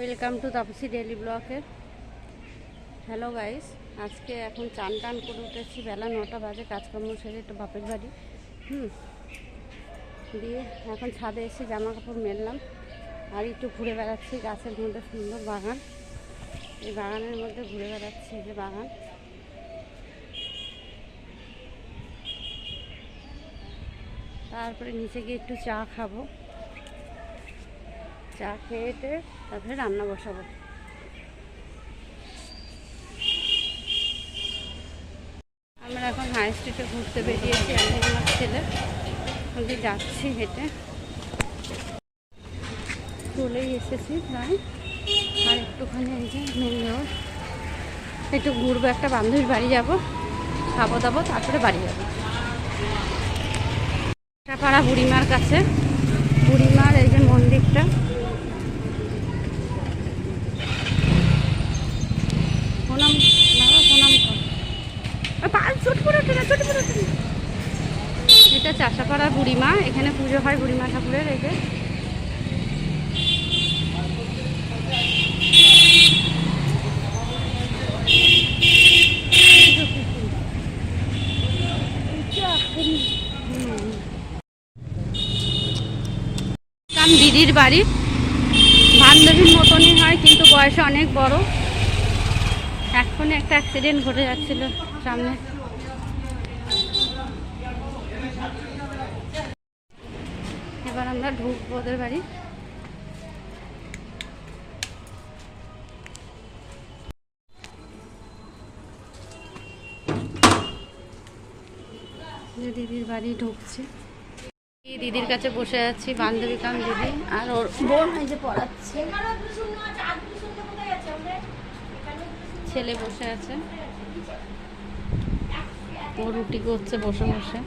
Welcome to Tapasi daily ব্লগে। Hello guys, আজকে এখন চান টান করে উঠেছি, বেলা 9টা বাজে। কাজকর্ম সেরে একটু বাপের বাড়ি দিয়ে এখন ছাদে এসে জামা কাপড় মেললাম আর একটু ঘুরে বেড়াচ্ছি। গাছের মধ্যে সুন্দর বাগান, এই বাগানের মধ্যে ঘুরে বেড়াচ্ছি। এই যে বাগান, তারপরে নিচে গিয়ে একটু চা খাবো। চা খেয়ে তারপরে রান্না বসাবো। আমরা এখন হাই স্ট্রিটে ঘুরতে বেরিয়েছি, আমি আমার ছেলে ওদিকে যাচ্ছি হেঁটে। চলেই এসেছি প্রায়, আর একটুখানি এই যে মেন রোড, একটু ঘুরবো, একটা বান্ধবীর বাড়ি যাব, খাবো দাবো, তারপরে বাড়ি যাবো। পাড়া বুড়িমার কাছে, বুড়িমার এই যে মন্দিরটা, প্রণাম বাবা, প্রণাম কর। এটা চাষাপাড়া বুড়িমা, এখানে পুজো হয় বুড়িমা ঠাকুরের। এই যে দিদির বাড়ি, বান্ধবীর মতনই হয় কিন্তু বয়সে অনেক বড়। এক্ষুনি একটা অ্যাক্সিডেন্ট ঘটে যাচ্ছিল সামনে। এবার আমরা ঢুকবো ওদের বাড়ি। দিদির বাড়ি ঢুকছে, দিদির কাছে বসে আছি, বান্ধবী কাম দিদি আর ওর বোন এই যে পড়াচ্ছে। ছেলে বসে আছে, ও রুটি করছে বসে বসে।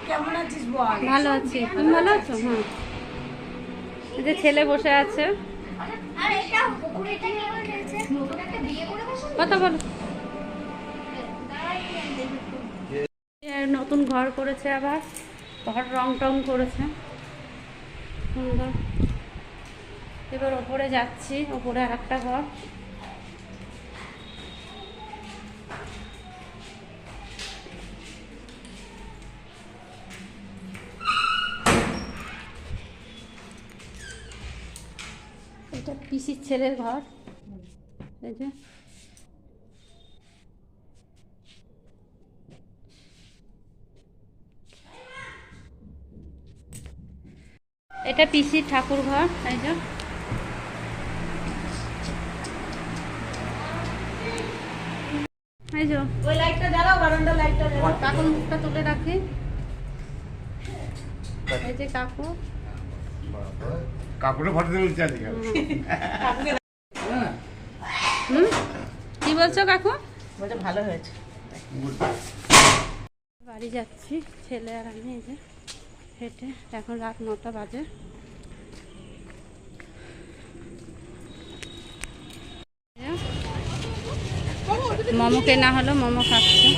কেমন আছিস বল? ভালো আছি, তুমি ভালো আছো? হ্যাঁ, এই যে ছেলে বসে আছে। কথা বলো। নতুন ঘর করেছে, আবার ঘর রং টং করেছে সুন্দর। এবার ওপরে যাচ্ছি, ওপরে আর একটা ঘর। এটা পিসির ছেলের ঘর। এই যে এটা পিসির ঠাকুর ঘর। এই যে এই যে ওই লাইটটা জ্বালাও, বারান্দা লাইটটা জ্বালাও। কাকুর মুখটা তুলে রাখি। এই যে কাকু, কাকুরে ফটো তুলছে আজকে। কি বলছো কাকু? বলতে ভালো হয়েছে। বাড়ি যাচ্ছি ছেলে আর আমি, এই যে হেঁটে। এখন রাত 9টা বাজে। মোমো কেনা হলো, মোমো খাচ্ছে।